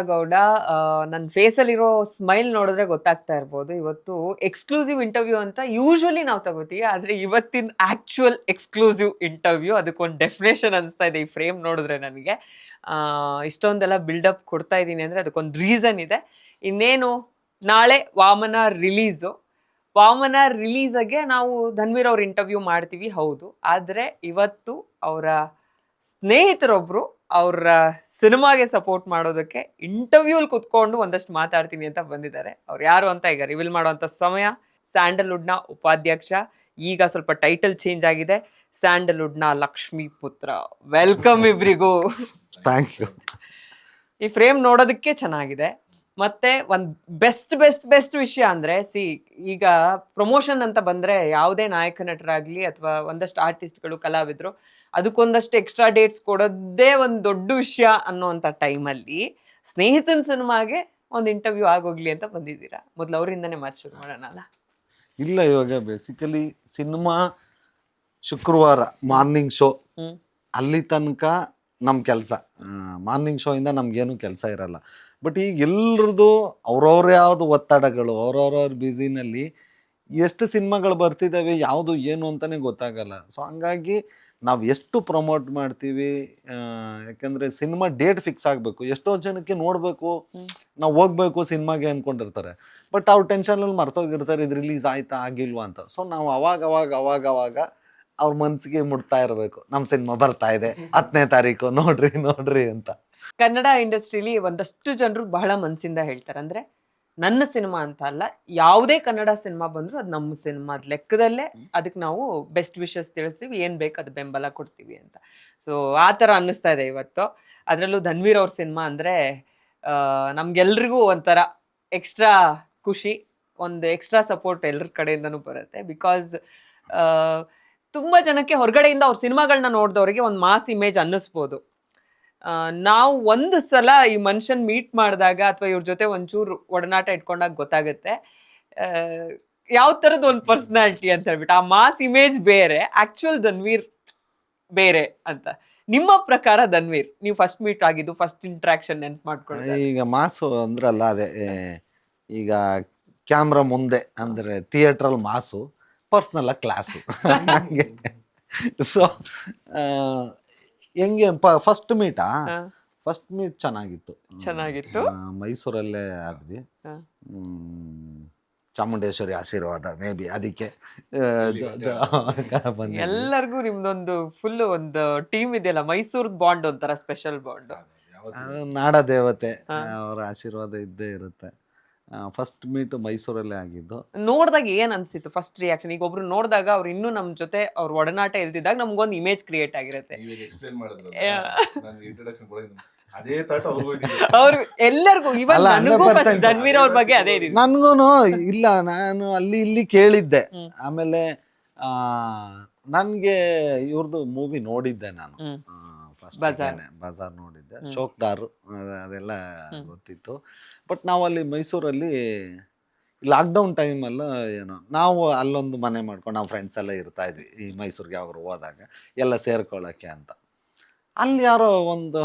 ಗೌಡ ನನ್ನ ಫೇಸಲ್ಲಿರೋ ಸ್ಮೈಲ್ ನೋಡಿದ್ರೆ ಗೊತ್ತಾಗ್ತಾ ಇರ್ಬೋದು. ಇವತ್ತು ಎಕ್ಸ್ಕ್ಲೂಸಿವ್ ಇಂಟರ್ವ್ಯೂ ಅಂತ ಯೂಶುವಲಿ ನಾವು ತಗೋತೀವಿ. ಆದ್ರೆ ಇವತ್ತಿನ ಆಕ್ಚುಯಲ್ ಎಕ್ಸ್ಕ್ಲೂಸಿವ್ ಇಂಟರ್ವ್ಯೂ ಅದಕ್ಕೊಂದು ಡೆಫಿನೇಷನ್ ಅನಿಸ್ತಾ ಇದೆ ಈ ಫ್ರೇಮ್ ನೋಡಿದ್ರೆ ನನಗೆ. ಇಷ್ಟೊಂದೆಲ್ಲ ಬಿಲ್ಡಪ್ ಕೊಡ್ತಾ ಇದ್ದೀನಿ ಅಂದ್ರೆ ಅದಕ್ಕೊಂದು ರೀಸನ್ ಇದೆ. ಇನ್ನೇನು ನಾಳೆ ವಾಮನ ರಿಲೀಸು. ವಾಮನ ರಿಲೀಸ್ಗೆ ನಾವು ಧನ್ವೀರ್ ಅವ್ರ ಇಂಟರ್ವ್ಯೂ ಮಾಡ್ತೀವಿ, ಹೌದು. ಆದ್ರೆ ಇವತ್ತು ಅವರ ಸ್ನೇಹಿತರೊಬ್ರು ಅವ್ರ ಸಿನಿಮಾಗೆ ಸಪೋರ್ಟ್ ಮಾಡೋದಕ್ಕೆ ಇಂಟರ್ವ್ಯೂಲ್ ಕುತ್ಕೊಂಡು ಒಂದಷ್ಟು ಮಾತಾಡ್ತೀನಿ ಅಂತ ಬಂದಿದ್ದಾರೆ. ಅವ್ರು ಯಾರು ಅಂತ ಈಗ ರಿವೀಲ್ ಮಾಡುವಂತ ಸಮಯ. ಸ್ಯಾಂಡಲ್ವುಡ್ನ ಉಪಾಧ್ಯಕ್ಷ, ಈಗ ಸ್ವಲ್ಪ ಟೈಟಲ್ ಚೇಂಜ್ ಆಗಿದೆ, ಸ್ಯಾಂಡಲ್ವುಡ್ನ ಲಕ್ಷ್ಮೀ ಪುತ್ರ. ವೆಲ್ಕಮ್ ಇಬ್ರಿಗೂ. Thank you. ಈ ಫ್ರೇಮ್ ನೋಡೋದಕ್ಕೆ ಚೆನ್ನಾಗಿದೆ. ಮತ್ತೆ ಒಂದ್ ಬೆಸ್ಟ್ ವಿಷಯ ಅಂದ್ರೆ ಈಗ ಪ್ರಮೋಷನ್ ಅಂತ ಬಂದ್ರೆ ಯಾವುದೇ ನಾಯಕ ನಟರಾಗ್ಲಿ ಅಥವಾ ಒಂದಷ್ಟು ಆರ್ಟಿಸ್ಟ್ಗಳು ಕಲಾವಿದ್ರು ಅದಕ್ಕೊಂದಷ್ಟು ಎಕ್ಸ್ಟ್ರಾ ಡೇಟ್ಸ್ ಕೊಡೋದೇ ಒಂದು ದೊಡ್ಡ ವಿಷಯ ಅನ್ನೋಂಥ ಟೈಮಲ್ಲಿ ಸ್ನೇಹಿತನ ಸಿನಿಮಾಗೆ ಒಂದು ಇಂಟರ್ವ್ಯೂ ಆಗೋಗ್ಲಿ ಅಂತ ಬಂದಿದ್ದೀರಾ. ಮೊದ್ಲು ಅವರಿಂದನೇ ಮಾತು ಶುರು ಮಾಡೋಣ ಅಲ್ಲ? ಇಲ್ಲ, ಇವಾಗ ಬೇಸಿಕಲಿ ಸಿನಿಮಾ ಶುಕ್ರವಾರ ಮಾರ್ನಿಂಗ್ ಶೋ, ಅಲ್ಲಿ ತನಕ ನಮ್ಮ ಕೆಲಸ. ಮಾರ್ನಿಂಗ್ ಶೋ ಇಂದ ನಮ್ಗೇನು ಕೆಲಸ ಇರಲ್ಲ. ಬಟ್ ಈಗ ಎಲ್ರದ್ದು ಅವ್ರವ್ರ ಯಾವ್ದು ಒತ್ತಡಗಳು, ಅವ್ರವ್ರವ್ರ ಬ್ಯುಸಿನಲ್ಲಿ ಎಷ್ಟು ಸಿನಿಮಾಗಳು ಬರ್ತಿದ್ದಾವೆ, ಯಾವುದು ಏನು ಅಂತಲೇ ಗೊತ್ತಾಗಲ್ಲ. ಸೊ ಹಂಗಾಗಿ ನಾವು ಎಷ್ಟು ಪ್ರಮೋಟ್ ಮಾಡ್ತೀವಿ, ಯಾಕಂದರೆ ಸಿನಿಮಾ ಡೇಟ್ ಫಿಕ್ಸ್ ಆಗಬೇಕು. ಎಷ್ಟೋ ಜನಕ್ಕೆ ನೋಡಬೇಕು, ನಾವು ಹೋಗ್ಬೇಕು ಸಿನಿಮಾಗೆ ಅಂದ್ಕೊಂಡಿರ್ತಾರೆ. ಬಟ್ ಅವ್ರ ಟೆನ್ಷನಲ್ಲಿ ಮರ್ತೋಗಿರ್ತಾರೆ, ಇದು ರಿಲೀಸ್ ಆಯ್ತಾ ಆಗಿಲ್ವಾ ಅಂತ. ಸೊ ನಾವು ಅವಾಗ ಅವ್ರ ಮನಸ್ಸಿಗೆ ಮುಟ್ತಾ ಇರಬೇಕು, ನಮ್ಮ ಸಿನಿಮಾ ಬರ್ತಾ ಇದೆ 10ನೇ ತಾರೀಕು, ನೋಡ್ರಿ ಅಂತ. ಕನ್ನಡ ಇಂಡಸ್ಟ್ರಿಲಿ ಒಂದಷ್ಟು ಜನರು ಬಹಳ ಮನಸ್ಸಿಂದ ಹೇಳ್ತಾರೆ, ಅಂದ್ರೆ ನನ್ನ ಸಿನಿಮಾ ಅಂತ ಅಲ್ಲ, ಯಾವುದೇ ಕನ್ನಡ ಸಿನಿಮಾ ಬಂದ್ರು ಅದು ನಮ್ಮ ಸಿನಿಮಾ ಲೆಕ್ಕದಲ್ಲೇ ಅದಕ್ಕೆ ನಾವು ಬೆಸ್ಟ್ ವಿಶಸ್ ತಿಳಿಸ್ತೀವಿ, ಏನ್ ಬೇಕು ಅದು ಬೆಂಬಲ ಕೊಡ್ತೀವಿ ಅಂತ. ಸೊ ಆ ಥರ ಅನ್ನಿಸ್ತಾ ಇದೆ ಇವತ್ತು. ಅದರಲ್ಲೂ ಧನ್ವೀರ್ ಅವ್ರ ಸಿನಿಮಾ ಅಂದ್ರೆ ನಮ್ಗೆಲ್ರಿಗೂ ಒಂಥರ ಎಕ್ಸ್ಟ್ರಾ ಖುಷಿ, ಒಂದು ಎಕ್ಸ್ಟ್ರಾ ಸಪೋರ್ಟ್ ಎಲ್ಲರ ಕಡೆಯಿಂದನೂ ಬರುತ್ತೆ. ಬಿಕಾಸ್ ತುಂಬಾ ಜನಕ್ಕೆ ಹೊರಗಡೆಯಿಂದ ಅವ್ರ ಸಿನಿಮಾಗಳನ್ನ ನೋಡಿದವರಿಗೆ ಒಂದು ಮಾಸ್ ಇಮೇಜ್ ಅನ್ನಿಸ್ಬೋದು. ನಾವು ಒಂದು ಸಲ ಈ ಮನುಷ್ಯನ್ ಮೀಟ್ ಮಾಡಿದಾಗ ಅಥವಾ ಇವ್ರ ಜೊತೆ ಒಂಚೂರು ಒಡನಾಟ ಇಟ್ಕೊಂಡಾಗ ಗೊತ್ತಾಗುತ್ತೆ ಯಾವ ತರದ ಒಂದು ಪರ್ಸನಾಲಿಟಿ ಅಂತ ಹೇಳ್ಬಿಟ್ಟು. ಆ ಮಾಸ್ ಇಮೇಜ್ ಬೇರೆ, ಆಕ್ಚುಯಲ್ ಧನ್ವೀರ್ ಬೇರೆ ಅಂತ. ನಿಮ್ಮ ಪ್ರಕಾರ ಧನ್ವೀರ್, ನೀವು ಫಸ್ಟ್ ಮೀಟ್ ಆಗಿದ್ದು, ಫಸ್ಟ್ ಇಂಟ್ರಾಕ್ಷನ್ ನೆನ್ಪು ಮಾಡ್ಕೊಳ್ಳಿ. ಈಗ ಮಾಸು ಅಂದ್ರಲ್ಲ, ಅದೇ ಈಗ ಕ್ಯಾಮ್ರಾ ಮುಂದೆ ಅಂದ್ರೆ ಥಿಯೇಟ್ರಲ್ ಮಾಸು, ಪರ್ಸ್ನಲ್ ಕ್ಲಾಸು ಹಂಗೆ. ಸೊ ಹೆಂಗೆ ಫಸ್ಟ್ ಮೀಟ್ ಚೆನ್ನಾಗಿತ್ತು. ಮೈಸೂರಲ್ಲೇ ಆದ್ವಿ. ಚಾಮುಂಡೇಶ್ವರಿ ಆಶೀರ್ವಾದ ಮೇ ಬಿ ಅದಕ್ಕೆ ಎಲ್ಲರಿಗೂ ನಿಮ್ದೊಂದು ಫುಲ್ ಒಂದು ಟೀಮ್ ಇದೆಯಲ್ಲ, ಮೈಸೂರ್ ಬಾಂಡ್ ಒಂಥರ ಸ್ಪೆಷಲ್ ಬಾಂಡ್. ನಾಡ ದೇವತೆ ಅವರ ಆಶೀರ್ವಾದ ಇದ್ದೇ ಇರುತ್ತೆ. ಫಸ್ಟ್ ಮೀಟ್ ಮೈಸೂರಲ್ಲೇ ಆಗಿದ್ದು. ನೋಡಿದಾಗ ಏನ್ ಅನ್ಸಿತ್ತು ಫಸ್ಟ್ ರಿಯಾಕ್ಷನ್? ಈಗ ಒಬ್ರು ನೋಡಿದಾಗ ಅವ್ರು ಇನ್ನೂ ನಮ್ ಜೊತೆ ಅವ್ರ ಒಡನಾಟ ಇಲ್ದಿದ್ದಾಗ ನಮ್ಗೊಂದು ಇಮೇಜ್ ಕ್ರಿಯೇಟ್ ಆಗಿರುತ್ತೆ. ಅವ್ರು ಎಲ್ಲರಿಗೂ, ಇವನ್ ನನಗೂ ಧನ್ವೀರ್ ಅವ್ರ ಬಗ್ಗೆ ಅದೇ ಇದೆ. ನನ್ಗೂನು ಇಲ್ಲ, ನಾನು ಅಲ್ಲಿ ಇಲ್ಲಿ ಕೇಳಿದ್ದೆ. ಆಮೇಲೆ ನನ್ಗೆ ಇವ್ರದ್ದು ಮೂವಿ ನೋಡಿದ್ದೆ ನಾನು, ಬಜಾರ್ ನೋಡಿದ್ದೆ, ಶೋಕ್ದಾರು ಅದೆಲ್ಲ ಗೊತ್ತಿತ್ತು. ಬಟ್ ನಾವು ಅಲ್ಲಿ ಮೈಸೂರಲ್ಲಿ ಲಾಕ್ಡೌನ್ ಟೈಮಲ್ಲ ಏನೋ ನಾವು ಅಲ್ಲೊಂದು ಮನೆ ಮಾಡ್ಕೊಂಡು ನಾವು ಫ್ರೆಂಡ್ಸ್ ಎಲ್ಲ ಇರ್ತಾ ಇದ್ವಿ ಈ ಮೈಸೂರಿಗೆ ಯಾವಾಗ ಹೋದಾಗ ಎಲ್ಲ ಸೇರ್ಕೊಳ್ಳೋಕ್ಕೆ ಅಂತ. ಅಲ್ಲಿ ಯಾರೋ ಒಂದು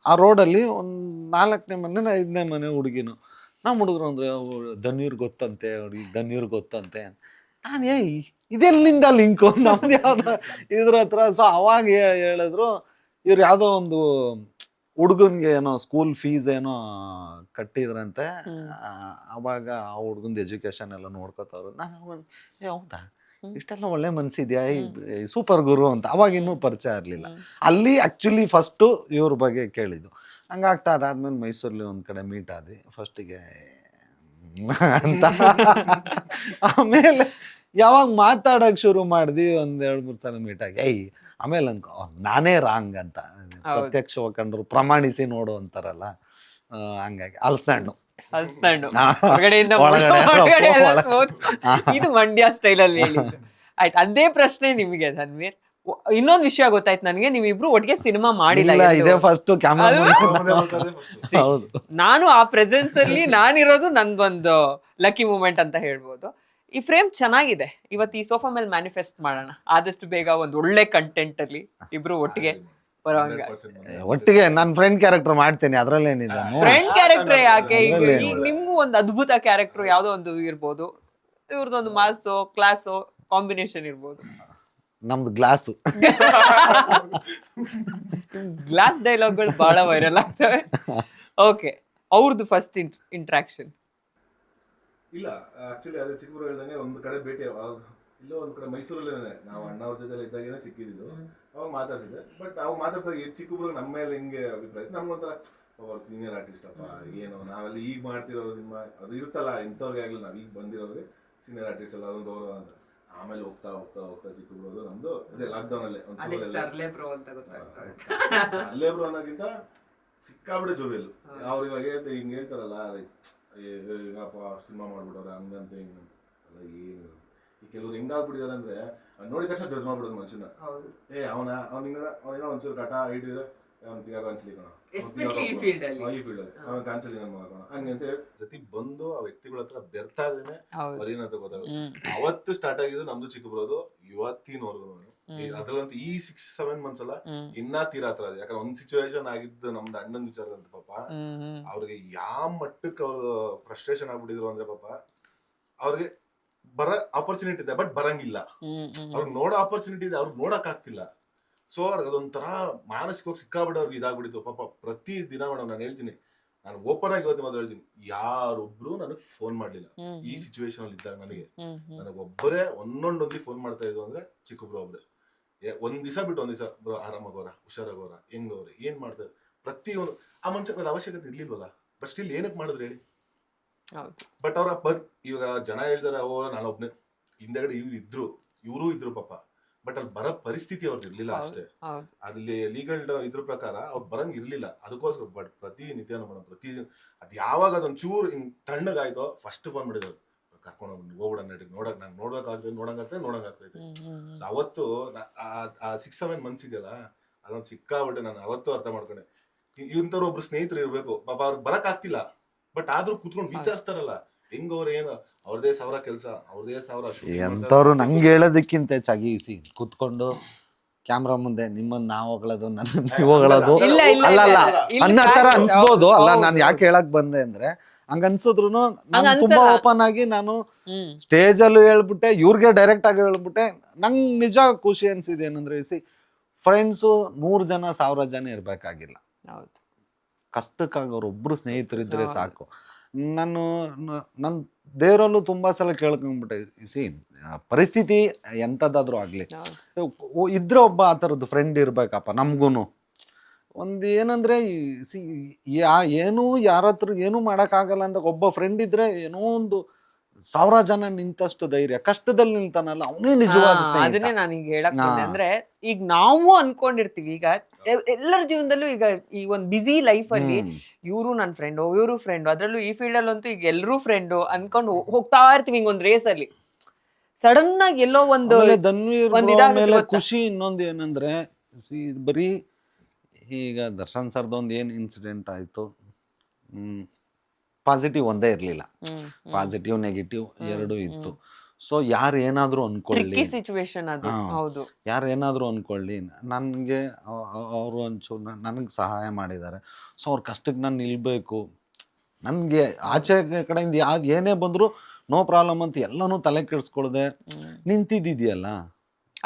ಆ ರೋಡಲ್ಲಿ ಒಂದು 4ನೇ ಮನೆ 5ನೇ ಮನೆ ಹುಡುಗಿನು, ನಮ್ಮ ಹುಡುಗರು ಅಂದರೆ ಧನ್ವೀರ್ ಗೊತ್ತಂತೆ, ಅವ್ರಿಗೆ ಧನ್ವೀರ್ ಗೊತ್ತಂತೆ. ನಾನು ಇದೆಲ್ಲಿಂದ ಲಿಂಕು ನಮ್ದು ಯಾವ್ದು ಇದ್ರ ಹತ್ರ. ಸೊ ಅವಾಗ ಹೇಳಿದ್ರು, ಇವ್ರು ಯಾವುದೋ ಒಂದು ಹುಡುಗನ್ಗೆ ಏನೋ ಸ್ಕೂಲ್ ಫೀಸ್ ಏನೋ ಕಟ್ಟಿದ್ರಂತೆ, ಅವಾಗ ಆ ಹುಡುಗಂದು ಎಜುಕೇಶನ್ ಎಲ್ಲ ನೋಡ್ಕೋತವ್ರು. ನಾನು ಹೌದಾ, ಇಷ್ಟೆಲ್ಲ ಒಳ್ಳೆ ಮನ್ಸಿದ್ಯಾ, ಸೂಪರ್ ಗುರು ಅಂತ. ಅವಾಗ ಇನ್ನೂ ಪರಿಚಯ ಇರಲಿಲ್ಲ. ಅಲ್ಲಿ ಆ್ಯಕ್ಚುಲಿ ಫಸ್ಟು ಇವ್ರ ಬಗ್ಗೆ ಕೇಳಿದ್ದು. ಹಂಗಾಗ್ತಾ ಅದಾದ್ಮೇಲೆ ಮೈಸೂರಲ್ಲಿ ಒಂದು ಕಡೆ ಮೀಟ್ ಆದ್ವಿ ಫಸ್ಟಿಗೆ ಅಂತ. ಆಮೇಲೆ ಯಾವಾಗ ಮಾತಾಡೋಕೆ ಶುರು ಮಾಡಿದ್ವಿ, ಒಂದು 2-3 ಸಲ ಮೀಟ್ ಆಗಿ ಆಮೇಲೆ ಅನ್ಕೋ ನಾನೇ ರಾಂಗ್ ಅಂತ. ಪ್ರತ್ಯಕ್ಷವಾಗಿ ಕಂಡ್ರು ಪ್ರಮಾಣಿಸಿ ನೋಡು ಅಂತಾರಲ್ಲ, ಹಂಗಾಗಿ ಅಲ್ಸ್ತಾಂಡು ಇದು ಮಂಡ್ಯ ಸ್ಟೈಲ್ ಅಲ್ಲಿ ಹೇಳಿದ್ದು. ಆಯ್ತು, ಅದೇ ಪ್ರಶ್ನೆ ನಿಮಗೆ ಧನ್ವೀರ್. ಇನ್ನೊಂದು ವಿಷಯ ಗೊತ್ತಾಯ್ತು ನನಗೆ, ನೀವಿಬ್ರು ಒಟ್ಟಿಗೆ ಸಿನಿಮಾ ಮಾಡಿಲ್ಲ. ನಾನು ಆ ಪ್ರೆಸೆನ್ಸ್ ಅಲ್ಲಿ ನಾನಿರೋದು ನನ್ಗೊಂದು ಲಕ್ಕಿ ಮೂಮೆಂಟ್ ಅಂತ ಹೇಳ್ಬೋದು. ಈ ಫ್ರೇಮ್ ಚೆನ್ನಾಗಿದೆ. ಇವತ್ತು ಈ ಸೋಫಾ ಮೇಲೆ ಮ್ಯಾನಿಫೆಸ್ಟ್ ಮಾಡೋಣ ಆದಷ್ಟು ಬೇಗ ಒಂದು ಒಳ್ಳೆ ಕಂಟೆಂಟ್ ಅಲ್ಲಿ ಇಬ್ರು ಒಟ್ಟಿಗೆ. ಬರೋಂಗ 100% ಒಟ್ಟಿಗೆ ನನ್ನ ಫ್ರೆಂಡ್ ಕ್ಯಾರೆಕ್ಟರ್ ಮಾಡ್ತೀನಿ ಅದ್ರಲ್ಲೇನಿದೆ ಫ್ರೆಂಡ್ ಕ್ಯಾರೆಕ್ಟರ್ ಯಾಕೆ ಈಗ ಅದ್ರಲ್ಲಿ ಈಗ ನಿಮ್ಗೂ ಒಂದು ಅದ್ಭುತ ಕ್ಯಾರೆಕ್ಟರ್ ಯಾವ್ದೋ ಒಂದು ಇರ್ಬೋದು, ಇವ್ರದೊಂದು ಮಾಸೋ ಕ್ಲಾಸೋ ಕಾಂಬಿನೇಷನ್ ಇರ್ಬೋದು. ನಮ್ದು ಗ್ಲಾಸು ಗ್ಲಾಸ್ ಡೈಲಾಗ್ಗಳು ಬಹಳ ವೈರಲ್ ಆಗ್ತವೆ. ಓಕೆ, ಅವ್ರದ್ದು ಫಸ್ಟ್ ಇಂಟ್ರಾಕ್ಷನ್ ಇಲ್ಲ ಆಕ್ಚುಲಿ ಅದೇ ಚಿಕ್ಕಬರು ಹೇಳ್ದಂಗೆ ಒಂದು ಕಡೆ ಭೇಟಿ ಇಲ್ಲೋ ಒಂದ್ ಕಡೆ ಮೈಸೂರಲ್ಲೇ ನಾವು ಅಣ್ಣ ಅವ್ರ ಜೊತೆ ಇದ್ದಾಗೇನೆ ಸಿಕ್ಕಿದ್ದು. ಅವಾಗ ಮಾತಾಡ್ಸಿದೆ, ಬಟ್ ಅವಾಗ ಮಾತಾಡ್ಸಿದಾಗ ಚಿಕ್ಕಬ್ರು ನಮ್ಮ ಮೇಲೆ ಹಿಂಗೆ ಅಭಿಪ್ರಾಯ ಇತ್ತು. ನಮ್ಗೊಂಥರ ಅವ್ರ ಸೀನಿಯರ್ ಆರ್ಟಿಸ್ಟ್ ಅಪ್ಪ ಏನು ನಾವೆಲ್ಲ ಈಗ ಮಾಡ್ತಿರೋ ಸಿನಿಮಾ ಅದು ಇರುತ್ತಲ್ಲ, ಇಂಥವ್ರಿಗೆ ಆಗಲಿ ನಾವು ಈಗ ಬಂದಿರೋರಿಗೆ ಸೀನಿಯರ್ ಆರ್ಟಿಸ್ಟ್ ಅಲ್ಲ ಅದೊಂದು ಗೌರವ ಅಂತ. ಆಮೇಲೆ ಹೋಗ್ತಾ ಹೋಗ್ತಾ ಹೋಗ್ತಾ ಚಿಕ್ಕಬ್ರು ನಮ್ದು ಅದೇ ಲಾಕ್ಡೌನ್ ಅಲ್ಲೇ ಅಲ್ಲೇ ಬ್ರೋ ಅನ್ನೋಕ್ಕಿಂತ ಸಿಕ್ಕಾಬಿಡೆ ಜೋವಿಯಲ್ಲು. ಅವ್ರು ಇವಾಗ ಹೇಳ್ತಾರೆ ಹಿಂಗೆ ಹೇಳ್ತಾರಲ್ಲ, ಈಗಪ್ಪ ಸಿನಿಮಾ ಮಾಡ್ಬಿಡೋರ ಹಂಗಂತ ಹಿಂಗಂತ ಅಲ್ಲ. ಏನು ಈ ಕೆಲವ್ರು ಹೆಂಗಾಗ್ಬಿಟ್ಟಿದಾರೆ ಅಂದ್ರೆ ನೋಡಿದ ತಕ್ಷಣ ಜಡ್ಜ್ ಮಾಡ್ಬಿಡೋದು ಮನುಷ್ಯನ. ಅವನೇನೋ ಒಂಚೂರು ಕಟ ಹೈಟ್ ಇದೆ, ಅವ್ನು ತಿಗಾಗ ಅನ್ಸಲಿ ಕಣ, ಈ ಫೀಲ್ಡ್ ಅಲ್ಲಿ ಅವ್ನು ಕಾಣಿಸಲಿ ನನ್ನ ಮಗ ಕಣ ಹಂಗಂತ ಜೊತೆ ಬಂದು ಆ ವ್ಯಕ್ತಿಗಳ ಹತ್ರ ಬೆರ್ತಾಗೇನೆ ಅವ್ರೇನಂತ ಗೊತ್ತಾಗುತ್ತೆ. ಅವತ್ತು ಸ್ಟಾರ್ಟ್ ಆಗಿದ್ದು ನಮ್ದು ಚಿಕ್ಕಬ್ರೋದು ಇವತ್ತಿನವರೆಗೂ. ಅದ್ರಲ್ಲಂತೂ ಈ 6-7 months ಅಲ್ಲ ಇನ್ನ ತೀರಾ ಹತ್ರ ಇದೆ. ಯಾಕಂದ್ರೆ ಒಂದ್ ಸಿಚುವೇಶನ್ ಆಗಿದ್ದು ನಮ್ದು ಅಣ್ಣನ ವಿಚಾರದಂತ ಪಾಪ ಅವ್ರಿಗೆ ಯಾವ ಮಟ್ಟಕ್ಕೆ ಅವ್ರು ಫ್ರಸ್ಟ್ರೇಷನ್ ಆಗ್ಬಿಟ್ಟಿದ್ರು ಅಂದ್ರೆ ಪಾಪ ಅವ್ರಿಗೆ ಬರ ಆಪರ್ಚುನಿಟಿ ಇದೆ ಬಟ್ ಬರಂಗಿಲ್ಲ. ಅವ್ರಿಗೆ ನೋಡೋ ಆಪರ್ಚುನಿಟಿ ಇದೆ, ಅವ್ರಿಗೆ ನೋಡಕ್ ಆಗ್ತಿಲ್ಲ. ಸೊ ಅವ್ರಿಗೆ ಅದೊಂಥರ ಮಾನಸಿಕವಾಗಿ ಸಿಕ್ಕಾಬಿಟ್ಟು ಅವ್ರಿಗೆ ಇದಾಗ್ಬಿಟ್ಟಿತ್ತು ಪಾಪ. ಪ್ರತಿ ದಿನ ಮೇಡಮ್ ನಾನು ಹೇಳ್ತೀನಿ, ನಾನು ಓಪನ್ ಆಗಿ ಇವತ್ತು ಮಾತ್ರ ಹೇಳ್ತೀನಿ, ಯಾರೊಬ್ರು ನನಗೆ ಫೋನ್ ಮಾಡ್ಲಿಲ್ಲ ಈ ಸಿಚುವೇಶನ್ ಅಲ್ಲಿ ಇದ್ದಾಗ. ನನಗೆ ಒಬ್ಬರೇ ಒಂದೊಂದೊಂದಿ ಫೋನ್ ಮಾಡ್ತಾ ಇದ್ರು ಅಂದ್ರೆ ಚಿಕ್ಕಬ್ರು ಒಬ್ರೆ. ಒಂದ್ ದಿವಸ ಬಿಟ್ಟು ಒಂದ್ ದಿವಸ ಬ್ರೋ ಆರಾಮಾಗೋರ, ಹುಷಾರಾಗೋರ, ಹೆಂಗವ್ರೆ, ಏನ್ ಮಾಡ್ತಾರೆ, ಪ್ರತಿಯೊಂದು ಆ ಮನುಷ್ಯಕ್ಕೆ ಅದು ಅವಶ್ಯಕತೆ ಇರ್ಲಿಲ್ವಲ್ಲ. ಬಟ್ ಸ್ಟಿಲ್ ಏನಕ್ಕೆ ಮಾಡಿದ್ರು ಹೇಳಿ. ಬಟ್ ಅವ್ರ ಇವಾಗ ಜನ ಹೇಳ್ತಾರೆ ಓ ನಾನೊಬ್ನೇ, ಹಿಂದೆಗಡೆ ಇವರು ಇದ್ರು ಪಾಪ. ಬಟ್ ಅಲ್ಲಿ ಬರೋ ಪರಿಸ್ಥಿತಿ ಅವ್ರಿಗೆ ಇರ್ಲಿಲ್ಲ ಅಷ್ಟೇ. ಅಲ್ಲಿ ಲೀಗಲ್ ಇದ್ರ ಪ್ರಕಾರ ಅವ್ರು ಬರಂಗ್ ಇರ್ಲಿಲ್ಲ. ಅದಕ್ಕೋಸ್ಕರ ಬಟ್ ಪ್ರತಿನಿತ್ಯ ಪ್ರತಿ ಅದ್ ಯಾವಾಗ ಅದೊಂದ್ ಚೂರು ಹಿಂಗ್ ತಣ್ಣಗಾಯ್ತೋ ಫಸ್ಟ್ ಫೋನ್ ಮಾಡಿದ್ರು, ಕರ್ಕೊಂಡು ಹೋಗ್ಬಿಡ ನಡಿ, ನಂಗೆ ನೋಡಂಗಾಗ್ತೈತೆ. ಸೊ ಅವತ್ತು ಆ 6-7 months ಇದೆಯಲ್ಲ, ಅದೊಂದು ಸಿಕ್ಕಾಬಿಟ್ಟೆ ನಾನು ಅವತ್ತು ಅರ್ಥ ಮಾಡ್ಕೊಂಡೆ. ಇಂಥವ್ರು ಒಬ್ರು ಸ್ನೇಹಿತರು ಇರ್ಬೇಕು ಪಾಪ. ಅವ್ರಿಗೆ ಬರಕ್ ಆಗ್ತಿಲ್ಲ, ಬಟ್ ಆದ್ರೂ ಕುತ್ಕೊಂಡು ವಿಚಾರಿಸ್ತಾರಲ್ಲ ಹೆಂಗ್ ಅವ್ರ ಏನು ಅವ್ರದೇ ಸಾವಿರ ಕೆಲಸ, ಅವ್ರದೇ ಸಾವಿರ ಎಂತವ್ರು ನಂಗೆ ಹೇಳೋದಕ್ಕಿಂತ ಹೆಚ್ಚಾಗಿ ಕುತ್ಕೊಂಡು ಕ್ಯಾಮ್ರಾ ಮುಂದೆ ನಿಮ್ಮನ್ನ ನಾವು ಹೊಗಳೋದು, ನನ್ನ ನೀವು ಹೊಗಳೋದು ಅಲ್ಲ ಅನ್ನೋ ತರ ಅನ್ಸ್ಬೋದು. ಅಲ್ಲ ನಾನು ಯಾಕೆ ಹೇಳಕ್ ಬಂದೆ ಅಂದ್ರೆ ಹಂಗ ಅನ್ಸಿದ್ರು ನಾನು ತುಂಬಾ ಓಪನ್ ಆಗಿ ನಾನು ಸ್ಟೇಜ್ ಅಲ್ಲೂ ಹೇಳ್ಬಿಟ್ಟೆ, ಇವ್ರಿಗೆ ಡೈರೆಕ್ಟ್ ಆಗಿ ಹೇಳ್ಬಿಟ್ಟೆ. ನಂಗೆ ನಿಜ ಖುಷಿ ಅನ್ಸಿದೆ ಏನಂದ್ರೆ ಫ್ರೆಂಡ್ಸು 100 ಜನ 1000 ಜನ ಇರ್ಬೇಕಾಗಿಲ್ಲ. ಕಷ್ಟಕ್ಕಾಗಿ ಅವ್ರೊಬ್ರು ಸ್ನೇಹಿತರಿದ್ರೆ ಸಾಕು. ನಾನು ನನ್ನ ದೇವರಲ್ಲೂ ತುಂಬಾ ಸಲ ಕೇಳ್ಕೊಂಡ್ಬಿಟ್ಟೆ, ಪರಿಸ್ಥಿತಿ ಎಂಥದ್ದಾದ್ರೂ ಆಗ್ಲಿ ಇದ್ರೆ ಒಬ್ಬ ಆ ಥರದ್ದು ಫ್ರೆಂಡ್ ಇರ್ಬೇಕಪ್ಪ ನಮ್ಗೂನು. ಒಂದು ಏನಂದ್ರೆ ಏನು ಯಾರ ಹತ್ರ ಏನೂ ಮಾಡೋಕ್ಕಾಗಲ್ಲ ಅಂತ ಒಬ್ಬ ಫ್ರೆಂಡ್ ಇದ್ರೆ ಏನೋ ಒಂದು 1000 ಜನ ನಿಂತಷ್ಟು ಧೈರ್ಯ. ಕಷ್ಟದಲ್ಲಿ ನಿಲ್ತಾನಲ್ಲ ಅವನೇ ನಿಜವಾದ ಸ್ನೇಹಿತ. ಅದನ್ನೇ ನಾನು ಈಗ ಹೇಳಕ್ ಬಂದೆ. ಅಂದ್ರೆ ಈಗ ನಾವು ಅನ್ಕೊಂಡಿರ್ತೀವಿ, ಈಗ ಎಲ್ಲರ ಜೀವನದಲ್ಲೂ ಈಗ ಈ ಒಂದ್ ಬಿಸಿ ಲೈಫ್ ಅಲ್ಲಿ ಇವರು ನನ್ನ ಫ್ರೆಂಡು, ಇವರು ಫ್ರೆಂಡು, ಅದ್ರಲ್ಲೂ ಈ ಫೀಲ್ಡ್ ಅಲ್ಲಂತೂ ಈಗ ಎಲ್ಲರೂ ಫ್ರೆಂಡು ಅನ್ಕೊಂಡು ಹೋಗ್ತಾ ಇರ್ತೀವಿ. ಹಿಂಗ್ ಒಂದ್ ರೇಸ್ ಅಲ್ಲಿ ಸಡನ್ ಆಗಿ ಎಲ್ಲೋ ಒಂದು ಮೇಲೆ ಖುಷಿ. ಇನ್ನೊಂದು ಏನಂದ್ರೆ ಬರೀ ಈಗ ದರ್ಶನ್ ಸರ್ದೊಂದು ಏನ್ ಇನ್ಸಿಡೆಂಟ್ ಆಯ್ತು, ಪಾಸಿಟಿವ್ ಒಂದೇ ಇರ್ಲಿಲ್ಲ, ಪಾಸಿಟಿವ್ ನೆಗೆಟಿವ್ ಎರಡೂ ಇತ್ತು. ಸೊ ಯಾರು ಏನಾದ್ರು ಅನ್ಕೊಳ್ಳಿ, ಯಾರು ಏನಾದ್ರು ಅನ್ಕೊಳ್ಳಿ, ನನ್ಗೆ ಅವರು ಒಂಚೂರು ನನಗೆ ಸಹಾಯ ಮಾಡಿದ್ದಾರೆ. ಸೊ ಅವ್ರ ಕಷ್ಟಕ್ಕೆ ನಾನು ನಿಲ್ಬೇಕು. ನನ್ಗೆ ಆಚೆ ಕಡೆಯಿಂದ ಏನೇ ಬಂದ್ರು ನೋ ಪ್ರಾಬ್ಲಮ್ ಅಂತ ಎಲ್ಲಾನು ತಲೆ ಕೆಡಿಸ್ಕೊಳ್ದೆ ನಿಂತಿದ್ದಿದೆಯಲ್ಲ.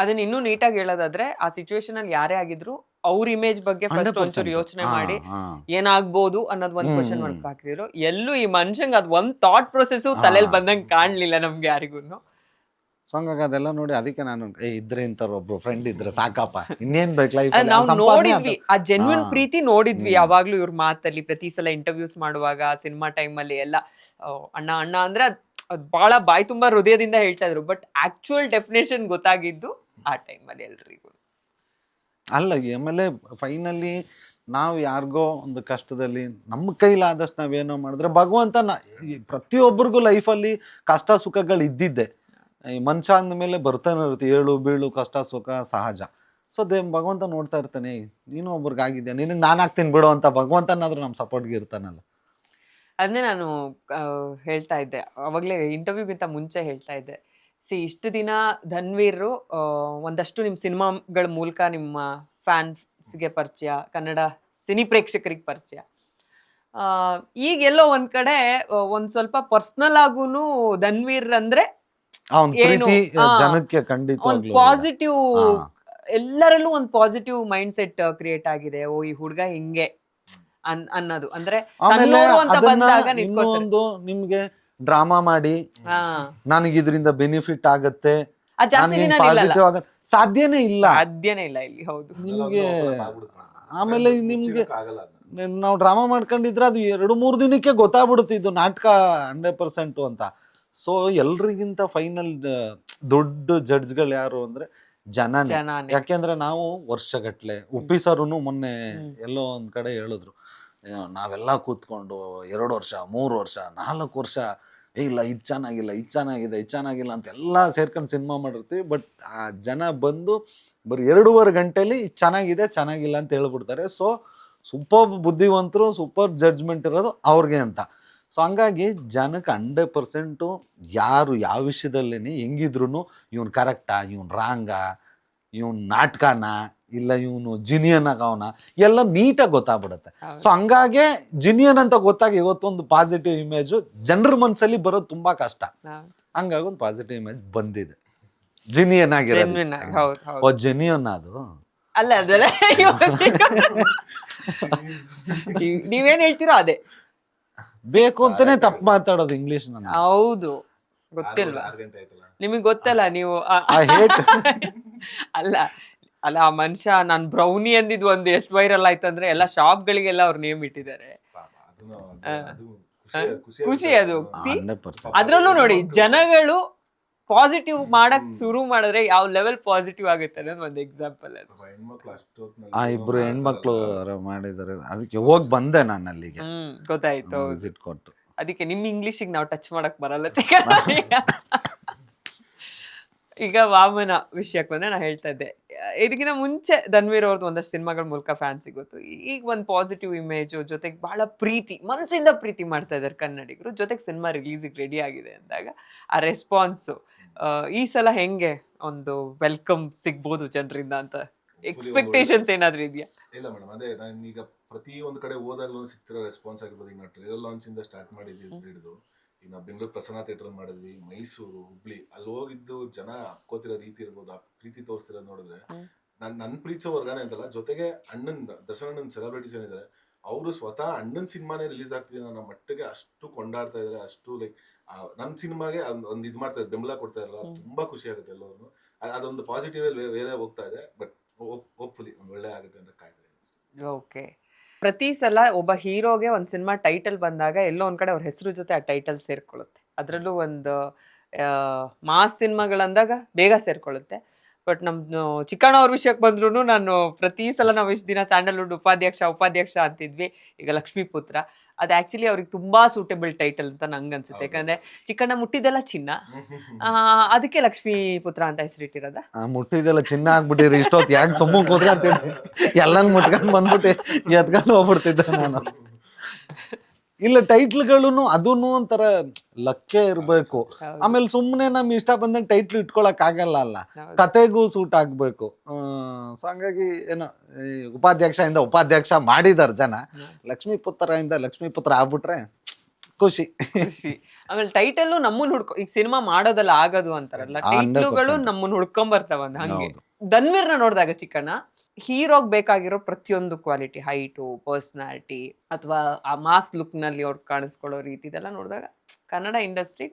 ಅದನ್ನ ಇನ್ನೂ ನೀಟಾಗಿ ಹೇಳೋದಾದ್ರೆ ಆ ಸಿಚುವೇಶನ್ ಅಲ್ಲಿ ಯಾರೇ ಆಗಿದ್ರು ಅವ್ರ ಇಮೇಜ್ ಬಗ್ಗೆ ಫಸ್ಟ್ ಒಂಚೂರು ಯೋಚನೆ ಮಾಡಿ ಏನಾಗ್ಬೋದು ಅನ್ನೋದು ಒಂದ್ ಕ್ವಶನ್ ಮಾರ್ಕ್ ಹಾಕಿದ್ರು. ಎಲ್ಲೂ ಈ ಮನುಷ್ಯಂಗ್ ಅದ್ ಒಂದ್ ಥಾಟ್ ಪ್ರೊಸೆಸ್ ತಲೆಯಲ್ಲಿ ಬಂದಂಗ್ ಕಾಣ್ಲಿಲ್ಲ ನಮ್ಗೆ ಯಾರಿಗೂನು. ಸೊ ಹಂಗಾಗಿ ಅದೆಲ್ಲ ನೋಡಿ ಅದಕ್ಕೆ ನಾನು ಇದ್ರೆ ಇಂಥವ್ರು ಒಬ್ರು ಫ್ರೆಂಡ್ ಇದ್ರೆ ಸಾಕಪ್ಪ, ಇನ್ನೇನ್ ಬೇಕು ಲೈಫ್. ನಾವು ನೋಡಿದ್ವಿ ಆ ಜೆನ್ಯೂನ್ ಪ್ರೀತಿ ನೋಡಿದ್ವಿ ಯಾವಾಗ್ಲೂ ಇವ್ರ ಮಾತಲ್ಲಿ. ಪ್ರತಿ ಸಲ ಇಂಟರ್ವ್ಯೂಸ್ ಮಾಡುವಾಗ ಸಿನಿಮಾ ಟೈಮ್ ಅಲ್ಲಿ ಎಲ್ಲ ಅಣ್ಣ ಅಣ್ಣ ಅಂದ್ರೆ ಅದ್ ಬಹಳ ಬಾಯಿ ತುಂಬಾ ಹೃದಯದಿಂದ ಹೇಳ್ತಾ ಇದ್ರು. ಬಟ್ ಆಕ್ಚುಯಲ್ ಡೆಫಿನೇಷನ್ ಗೊತ್ತಾಗಿದ್ದು ಆ ಟೈಮ್ ಅಲ್ಲಿ ಎಲ್ರಿಗೂ. ಅಲ್ಲ ಆಮೇಲೆ ಫೈನಲಿ ನಾವು ಯಾರಿಗೋ ಒಂದು ಕಷ್ಟದಲ್ಲಿ ನಮ್ಮ ಕೈಲಾದಷ್ಟು ನಾವೇನೋ ಮಾಡಿದ್ರೆ ಭಗವಂತ ಪ್ರತಿಯೊಬ್ಬರಿಗೂ ಲೈಫಲ್ಲಿ ಕಷ್ಟ ಸುಖಗಳು ಇದ್ದಿದ್ದೆ. ಈ ಮನುಷ್ಯ ಅಂದಮೇಲೆ ಬರ್ತಾನೆ ಇರುತ್ತೆ, ಏಳು ಬೀಳು ಕಷ್ಟ ಸುಖ ಸಹಜ. ಸೊ ಭಗವಂತ ನೋಡ್ತಾ ಇರ್ತಾನೆ, ನೀನು ಒಬ್ರಿಗಾಗಿದ್ಯಾ, ನಿನಗೆ ನಾನು ಆಗ್ತೀನಿ ಬಿಡು ಅಂತ ಭಗವಂತನಾದ್ರೂ ನಮ್ಮ ಸಪೋರ್ಟ್ಗೆ ಇರ್ತಾನಲ್ಲ. ಅದನ್ನೇ ನಾನು ಹೇಳ್ತಾ ಇದ್ದೆ ಅವಾಗಲೇ ಇಂಟರ್ವ್ಯೂಗಿಂತ ಮುಂಚೆ ಹೇಳ್ತಾ ಇದ್ದೆ. ಇಷ್ಟು ದಿನ ಧನ್ವೀರ್ ಒಂದಷ್ಟು ನಿಮ್ಮ ಸಿನಿಮಾಗಳ ಮೂಲಕ ನಿಮ್ಮ ಗೆ ಪರಿಚಯ, ಕನ್ನಡ ಸಿನಿ ಪ್ರೇಕ್ಷಕರಿಗೆ ಪರಿಚಯ. ಈಗ ಎಲ್ಲೋ ಒಂದ್ ಕಡೆ ಒಂದ್ ಸ್ವಲ್ಪ ಪರ್ಸನಲ್ ಆಗುನು ಧನ್ವೀರ್ ಅಂದ್ರೆ ಅವ್ನ್ ಏನು ಪ್ರೀತಿ ಆ, ಜನಕ್ಕೆ ಒಂದ್ ಖಂಡಿತವಾಗ್ಲೂ ಇದೆ. ಪಾಸಿಟಿವ್, ಹಾ. ಎಲ್ಲರಲ್ಲೂ ಒಂದ್ ಪಾಸಿಟಿವ್ ಮೈಂಡ್ ಸೆಟ್ ಕ್ರಿಯೇಟ್ ಆಗಿದೆ. ಓ ಈ ಹುಡ್ಗ ಹಿಂಗೆ ಅನ್ನೋದು ಅಂದ್ರೆ ಆಮೇಲೆ ತನ್ನೋರು ಅಂತ ಅದನ್ನ ಬಂದಾಗ ಇನ್ನೂ ನಿಂತ್ಕೋತಾರೆ. ಒಂದು ನಿಮ್ಗೆ ಡ್ರಾಮಾ ಮಾಡಿ ಹಾ, ನನಗೆ ಇದರಿಂದ ಬೆನಿಫಿಟ್ ಆಗತ್ತೆ, ಅದ್ ಜಾಸ್ತಿ ನನಗೆ ದಿನ ನಿಲ್ಲಲ್ಲ, ಪಾಸಿಟಿವ್ ಆಗತ್ತೆ, ಸಾಧ್ಯನೇ ಇಲ್ಲ ಸಾಧ್ಯನೇ ಇಲ್ಲ ಇಲ್ಲಿ. ಹೌದು. ನಿಮ್ಗೆ. ಆಗ್ಬಿಡುತ್ತೆ. ಆಮೇಲೆ ನಿಮ್ಗೆ ಆಗಲ್ಲ ಅದನ್ನ. ನಾವು ಡ್ರಾಮಾ ಮಾಡ್ಕೊಂಡಿದ್ರೆ ಅದು 2-3 ದಿನಕ್ಕೆ ಗೊತ್ತಾಗ್ಬಿಡುತ್ತೆ ಇದು ನಾಟಕ 100% ಅಂತ. ಸೊ ಎಲ್ರಿಗಿಂತ ಫೈನಲ್ ದೊಡ್ಡ ಜಡ್ಜ್ಗಳು ಯಾರು ಅಂದ್ರೆ ಜನನೇ. ಜನಾನೇ. ಯಾಕೆಂದ್ರೆ ನಾವು ವರ್ಷಗಟ್ಲೆ ಉಪ್ಪಿಸರುನು ಮೊನ್ನೆ ಎಲ್ಲೋ ಒಂದ್ ಕಡೆ ಹೇಳಿದ್ರು, ನಾವೆಲ್ಲ ಕೂತ್ಕೊಂಡು 2 ವರ್ಷ 3 ವರ್ಷ 4 ವರ್ಷ ಇಲ್ಲ ಇದು ಚೆನ್ನಾಗಿಲ್ಲ ಇದು ಚೆನ್ನಾಗಿದೆ ಇದು ಚೆನ್ನಾಗಿಲ್ಲ ಅಂತ ಎಲ್ಲ ಸೇರ್ಕೊಂಡು ಸಿನಿಮಾ ಮಾಡಿರ್ತೀವಿ. ಬಟ್ ಆ ಜನ ಬಂದು ಬರೀ 2.5 ಗಂಟೆಲಿ ಚೆನ್ನಾಗಿದೆ ಚೆನ್ನಾಗಿಲ್ಲ ಅಂತ ಹೇಳ್ಬಿಡ್ತಾರೆ. ಸೊ ಸೂಪರ್ ಬುದ್ಧಿವಂತರು, ಸೂಪರ್ ಜಡ್ಜ್ಮೆಂಟ್ ಇರೋದು ಅವ್ರಿಗೆ ಅಂತ. ಸೊ ಹಂಗಾಗಿ ಜನಕ್ಕೆ 100% ಯಾರು ಯಾವ ವಿಷಯದಲ್ಲೇನೆ ಹೆಂಗಿದ್ರು ಇವ್ನು ಕರೆಕ್ಟಾ, ಇವ್ನು ರಾಂಗಾ, ಇವ್ನು ನಾಟಕನ ಇಲ್ಲ ಇವನು ಜಿನಿಯನ್ ಆಗವನ ಎಲ್ಲ ನೀಟಾಗಿ ಗೊತ್ತಾಗ್ಬಿಡುತ್ತೆ. ಸೊ ಹಂಗಾಗೆ ಜಿನಿಯನ್ ಅಂತ ಗೊತ್ತಾಗಿ ಇವತ್ತೊಂದು ಪಾಸಿಟಿವ್ ಇಮೇಜು ಜನರ ಮನಸ್ಸಲ್ಲಿ ಬರೋದು ತುಂಬಾ ಕಷ್ಟ. ಹಂಗಾಗಿ ಒಂದು ಪಾಸಿಟಿವ್ ಇಮೇಜ್ ಬಂದಿದೆ ಜಿನಿಯನ್ Genuine ಆಗಿ, ಹೌದು, ಹೌದು. ಓ ಜೆನ್ಯೂನ್ ಅದು ಅಲ್ಲ ಅದೆಲ್ಲ ನೀವೇನ್ ಹೇಳ್ತೀರೋ ಅದೇ. ಬೇಕು ಅಂತಾನೆ ತಪ್ಪು ಮಾತಾಡೋದು ಇಂಗ್ಲಿಷ್. ನಾನು ಹೌದು, ಗೊತ್ತಿಲ್ವಾ 6 ಗಂಟೆ ಆಯ್ತಲ್ಲ. ನಿಮಗ್ ಗೊತ್ತಲ್ಲ ನೀವು ಐ ಹೇಟ್ ಅಲ್ಲ ಅಲ್ಲ ಆ ಮನುಷ್ಯ ನಾನ್ ಬ್ರೌನಿ ಅಂದಿದ್ ಒಂದು ಎಷ್ಟು ವೈರಲ್ ಆಯ್ತಂದ್ರೆ ಎಲ್ಲ ಶಾಪ್ ಗಳಿಗೆಲ್ಲ ಅವ್ರ ನೇಮ್ ಇಟ್ಟಿದ್ದಾರೆ. ಪಾಪ ಅದು ಖುಷಿ ಅದು. See? 100%. ಅದ್ರಲ್ಲೂ ನೋಡಿ ಜನಗಳು ಪಾಸಿಟಿವ್ ಮಾಡಕ್ ಶುರು ಮಾಡಿದ್ರೆ ಯಾವ ಲೆವೆಲ್ ಪಾಸಿಟಿವ್ ಆಗುತ್ತೆ ಅನ್ನೋದು ಒಂದು ಎಕ್ಸಾಂಪಲ್ ಅದು. ಹೆಣ್ಮಕ್ಳು ಅಷ್ಟೊತ್ತಿನಲ್ಲಿ ಆ ಇಬ್ರು ಹೆಣ್ಮಕ್ಳು ಮಾಡಿದ್ದಾರೆ, ಅದಕ್ಕೆ ಹೋಗ್ ಬಂದೆ ನಾನು ಅಲ್ಲಿಗೆ ಗೊತ್ತಾಯ್ತು. ವಿಸಿಟ್ ಕೊಟ್ಟು. ಅದಕ್ಕೆ ನಿಮ್ ಇಂಗ್ಲಿಷಿಗೆ ನಾವು ಟಚ್ ಮಾಡಕ್ ಬರಲ್ಲ ಚಿಕನ್. ಈಗ ವಾಮನ ವಿಷಯಕ್ಕೆ ಬಂದ್ರೆ ನಾ ಹೇಳ್ತಾ ಇದ್ದೆ, ಇದಕ್ಕಿಂತ ಮುಂಚೆ ಧನ್ವೀರ್ ಅವ್ರದ್ದು ಒಂದಷ್ಟು ಸಿನಿಮಾಗಳ ಮೂಲಕ ಫ್ಯಾನ್ಸ್ ಸಿಗೋತು. ಈಗ ಒಂದು ಪಾಸಿಟಿವ್ ಇಮೇಜು ಜೊತೆಗೆ ಬಹಳ ಪ್ರೀತಿ, ಮನಸ್ಸಿಂದ ಪ್ರೀತಿ ಮಾಡ್ತಾ ಇದ್ದಾರೆ ಕನ್ನಡಿಗರು. ಜೊತೆಗೆ ಸಿನಿಮಾ ರಿಲೀಸಿಗೆ ರೆಡಿ ಆಗಿದೆ ಅಂದಾಗ ಆ ರೆಸ್ಪಾನ್ಸು ಈ ಸಲ ಹೆಂಗೆ ಒಂದು ವೆಲ್ಕಮ್ ಸಿಗ್ಬೋದು ಜನರಿಂದ ಅಂತ ಎಕ್ಸ್ಪೆಕ್ಟೇಷನ್ಸ್ ಏನಾದ್ರೂ ಇದೆಯಾ? ಇಲ್ಲ ಮೇಡಮ್, ಅದೇ ನಾನು ಈಗ ಪ್ರತಿ ಒಂದು ಕಡೆ ಹೋದಾಗ್ಲೂ ಸಿಗ್ತಿರೋ ರೆಸ್ಪಾನ್ಸ್ ಆಗಿರ್ಬೋದು. ಈಗ ನಾವು ಟ್ರೇಲರ್ ಲಾಂಚ್ ಇಂದ ಸ್ಟಾರ್ಟ್ ಮಾಡಿದ್ವಿ ಹಿಡಿದು ಈಗ ನಾವು ಬೆಂಗಳೂರು ಪ್ರಸನ್ನ ಥಿಯೇಟರ್ ಮಾಡಿದ್ವಿ, ಮೈಸೂರು, ಹುಬ್ಳಿ, ಅಲ್ಲಿ ಹೋಗಿದ್ದು ಜನ ಹಾಕೋತಿರೋ ರೀತಿ ಇರ್ಬೋದು, ಆ ಪ್ರೀತಿ ತೋರಿಸ್ತಿರೋದು ನೋಡಿದ್ರೆ ನನ್ನ ಪ್ರೀತಿಸೋ ವರ್ಗಾನೆ ಅಂತಲ್ಲ, ಜೊತೆಗೆ ದರ್ಶನ್ ಅಣ್ಣನ ಸೆಲೆಬ್ರಿಟೀಸ್ ಏನಿದ್ದಾರೆ ಅವರು ಸ್ವತಃ ಅಣ್ಣನ ಸಿನಿಮಾನೇ ರಿಲೀಸ್ ಆಗ್ತಿದೆ ಅನ್ನೋ ಮಟ್ಟಿಗೆ ಅಷ್ಟು ಕೊಂಡಾಡ್ತಾ ಇದಾರೆ. ಅಷ್ಟು ಲೈಕ್ ನನ್ನ ಸಿನಿಮಾಗೆ ಒಂದು ಇದು ಮಾಡ್ತಾ ಇದ್ದಾರೆ, ಬೆಂಬಲ ಕೊಡ್ತಾ ಇರಲ್ಲ. ತುಂಬಾ ಖುಷಿ ಆಗುತ್ತೆ ಎಲ್ಲರೂ. ಅದೊಂದು ಪಾಸಿಟಿವ್ ವೇಲೆ ಹೋಗ್ತಾ ಇದೆ. ಬಟ್ ಹೋಪ್ಫುಲಿ ಒಂದು ಒಳ್ಳೆ ಆಗುತ್ತೆ ಅಂತ ಕಾಯ್ತಾ ಇದ್ದೀನಿ. ಓಕೆ. ಪ್ರತಿ ಸಲ ಒಬ್ಬ ಹೀರೋಗೆ ಒಂದು ಸಿನಿಮಾ ಟೈಟಲ್ ಬಂದಾಗ ಎಲ್ಲೋ ಒಂದ್ ಕಡೆ ಅವ್ರ ಹೆಸರು ಜೊತೆ ಆ ಟೈಟಲ್ ಸೇರ್ಕೊಳ್ಳುತ್ತೆ. ಅದರಲ್ಲೂ ಒಂದು ಮಾಸ್ ಸಿನಿಮಾಗಳಂದಾಗ ಬೇಗ ಸೇರ್ಕೊಳ್ಳುತ್ತೆ. ಬಟ್ ನಮ್ದು ಚಿಕ್ಕಣ್ಣ ಅವ್ರ ವಿಷಯಕ್ಕೆ ಬಂದ್ರು ನಾನು ಪ್ರತಿ ಸಲ ನಾವು ಇಷ್ಟು ದಿನ ಸ್ಯಾಂಡಲ್ವುಡ್ ಉಪಾಧ್ಯಕ್ಷ ಅಂತಿದ್ವಿ, ಈಗ ಲಕ್ಷ್ಮೀಪುತ್ರ. ಅದು ಆಕ್ಚುಲಿ ಅವ್ರಿಗೆ ತುಂಬಾ ಸೂಟೇಬಲ್ ಟೈಟಲ್ ಅಂತ ನಂಗೆ ಅನ್ಸುತ್ತೆ. ಯಾಕಂದ್ರೆ ಚಿಕ್ಕಣ್ಣ ಮುಟ್ಟಿದೆಲ್ಲ ಚಿನ್ನ, ಅದಕ್ಕೆ ಲಕ್ಷ್ಮೀಪುತ್ರ ಅಂತ ಹೆಸರಿಟ್ಟಿರೋದ. ಮುಟ್ಟಿದೆಲ್ಲ ಚಿನ್ನ ಆಗ್ಬಿಟ್ಟಿರಿ, ಇಷ್ಟೊತ್ತು ಯಾಕೆ ಸುಮ್ಮ ಕೂತ್ಕೊಂತಿದ್ದೆ, ಎಲ್ಲಾನು ಮುಟ್ಕೊಂಡು ಬಂದ್ಬಿಟ್ಟು ಎತ್ಕೊಂಡು ಹೋಗ್ಬಿಡ್ತಿದ್ದೆ ನಾನು. ಇಲ್ಲ ಟೈಟ್ಲ್ಗಳು ಅದೂನು ಒಂಥರ ಲಕ್ಕೆ ಇರ್ಬೇಕು. ಆಮೇಲೆ ಸುಮ್ಮನೆ ನಮ್ಗೆ ಇಷ್ಟ ಬಂದಂಗೆ ಟೈಟ್ಲ್ ಇಟ್ಕೊಳಕ್ ಆಗಲ್ಲ ಅಲ್ಲ, ಕತೆಗೂ ಸೂಟ್ ಆಗ್ಬೇಕು. ಸೊ ಹಂಗಾಗಿ ಏನೋ ಉಪಾಧ್ಯಕ್ಷ ಮಾಡಿದಾರ ಜನ, ಲಕ್ಷ್ಮೀಪುತ್ರ ಇಂದ ಲಕ್ಷ್ಮೀಪುತ್ರ ಆಗ್ಬಿಟ್ರೆ ಖುಷಿ. ಆಮೇಲೆ ಟೈಟಲ್ ನಮ್ಮನ್ನ ಈಗ ಸಿನಿಮಾ ಮಾಡೋದಲ್ಲ ಆಗೋದು ಅಂತಾರಲ್ಲ, ಟೈಟ್ಲುಗಳು ನಮ್ಮನ್ನ ಹುಡ್ಕೊಂಡ್ ಬರ್ತಾವ. ಹಂಗೆ ಧನ್ವೀರ್ನ ನೋಡಿದಾಗ ಚಿಕ್ಕಣ್ಣ ಹೀರೋಗ್ ಬೇಕಾಗಿರೋ ಪ್ರತಿಯೊಂದು ಕ್ವಾಲಿಟಿ, ಹೈಟು, ಪರ್ಸನಾಲಿಟಿ ಅಥವಾ ಆ ಮಾಸ್ ಲುಕ್ ನಲ್ಲಿ ಅವ್ರು ಕಾಣಿಸ್ಕೊಳ್ಳೋ ರೀತಿ ಇದೆಲ್ಲ ನೋಡಿದಾಗ ಕನ್ನಡ ಇಂಡಸ್ಟ್ರಿ